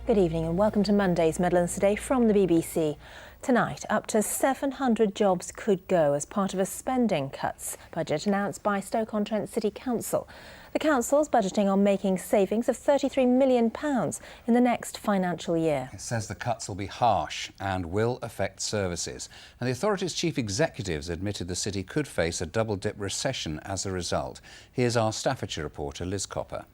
Good evening and welcome to Monday's Midlands Today from the BBC. Tonight, up to 700 jobs could go as part of a spending cuts budget announced by Stoke-On-Trent City Council. The council's budgeting on making savings of £33 million in the next financial year. It says the cuts will be harsh and will affect services. And the authority's chief executives admitted the city could face a double-dip recession as a result. Here's our Staffordshire reporter, Liz Copper.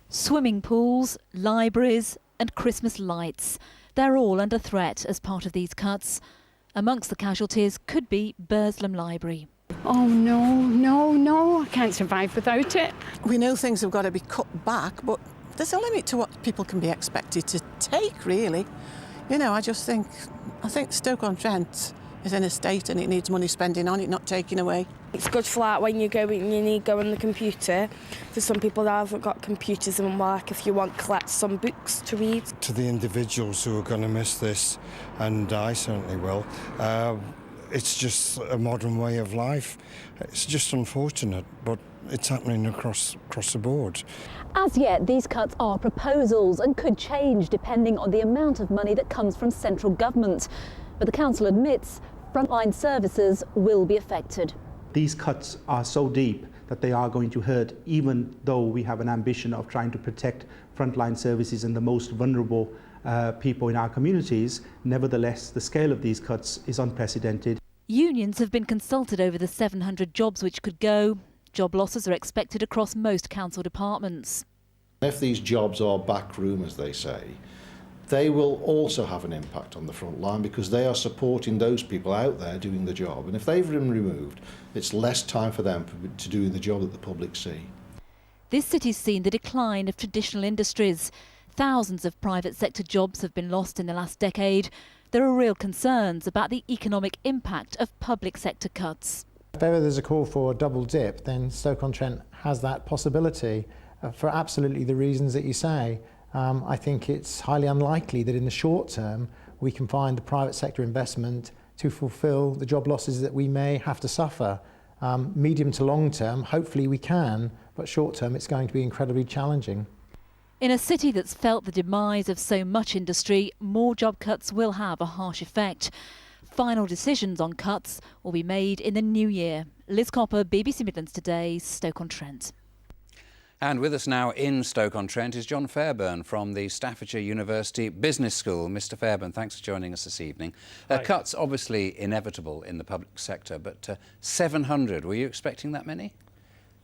Swimming pools, libraries and Christmas lights. They're all under threat as part of these cuts. Amongst the casualties could be Burslem Library. Oh no, I can't survive without it. We know things have got to be cut back, but there's a limit to what people can be expected to take, really. You know, I think Stoke-On-Trent is in a state and it needs money spending on it, not taking away. It's good for like when you need to go on the computer. For some people that haven't got computers and work, if you want to collect some books to read. To the individuals who are going to miss this, and I certainly will, it's just a modern way of life. It's just unfortunate, but it's happening across the board. As yet, these cuts are proposals and could change depending on the amount of money that comes from central government. But the council admits frontline services will be affected. These cuts are so deep that they are going to hurt, even though we have an ambition of trying to protect frontline services and the most vulnerable people in our communities. Nevertheless, the scale of these cuts is unprecedented. Unions have been consulted over the 700 jobs which could go. Job losses are expected across most council departments. If these jobs are backroom, as they say, they will also have an impact on the front line because they are supporting those people out there doing the job. And if they've been removed, it's less time for them to do the job that the public see. This city's seen the decline of traditional industries. Thousands of private sector jobs have been lost in the last decade. There are real concerns about the economic impact of public sector cuts. If ever there's a call for a double dip, then Stoke-On-Trent has that possibility for absolutely the reasons that you say. I think it's highly unlikely that in the short term we can find the private sector investment to fulfil the job losses that we may have to suffer. Medium to long term, hopefully we can, but short term it's going to be incredibly challenging. In a city that's felt the demise of so much industry, more job cuts will have a harsh effect. Final decisions on cuts will be made in the new year. Liz Copper, BBC Midlands Today, Stoke-On-Trent. And with us now in Stoke-On-Trent is John Fairburn from the Staffordshire University Business School. Mr Fairburn, thanks for joining us this evening. Cuts obviously inevitable in the public sector, but 700, were you expecting that many?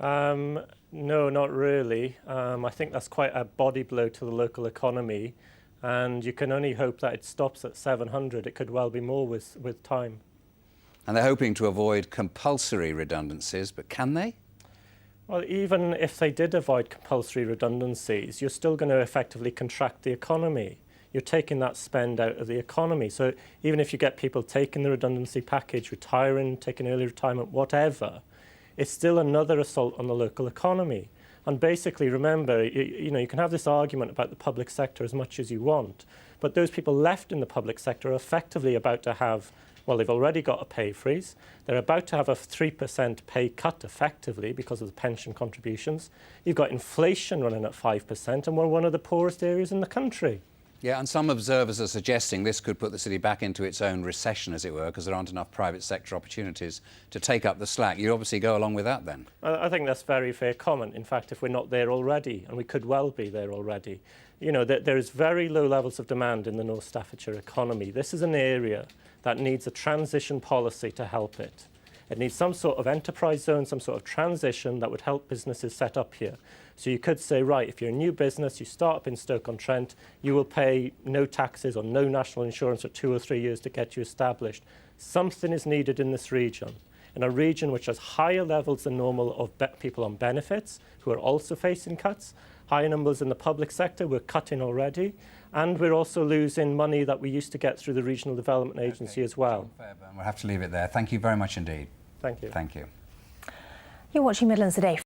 No, not really. I think that's quite a body blow to the local economy, and you can only hope that it stops at 700. It could well be more with time. And they're hoping to avoid compulsory redundancies, but can they? Well, even if they did avoid compulsory redundancies, you're still going to effectively contract the economy. You're taking that spend out of the economy. So even if you get people taking the redundancy package, retiring, taking early retirement, whatever, it's still another assault on the local economy. And basically, remember, you can have this argument about the public sector as much as you want, but those people left in the public sector are effectively about to have, well, they've already got a pay freeze. They're about to have a 3% pay cut, effectively, because of the pension contributions. You've got inflation running at 5%, and we're one of the poorest areas in the country. Yeah, and some observers are suggesting this could put the city back into its own recession, as it were, because there aren't enough private sector opportunities to take up the slack. You obviously go along with that, then? I think that's a very fair comment. In fact, if we're not there already, and we could well be there already, you know, there is very low levels of demand in the North Staffordshire economy. This is an area that needs a transition policy to help it. It needs some sort of enterprise zone, some sort of transition that would help businesses set up here. So you could say, right, if you're a new business, you start up in Stoke-On-Trent, you will pay no taxes or no national insurance for 2 or 3 years to get you established. Something is needed in this region, in a region which has higher levels than normal of people on benefits, who are also facing cuts, higher numbers in the public sector, we're cutting already, and we're also losing money that we used to get through the Regional Development Agency as well. John Fairburn, we'll have to leave it there. Thank you very much indeed. Thank you. Thank you. You're watching Midlands Today.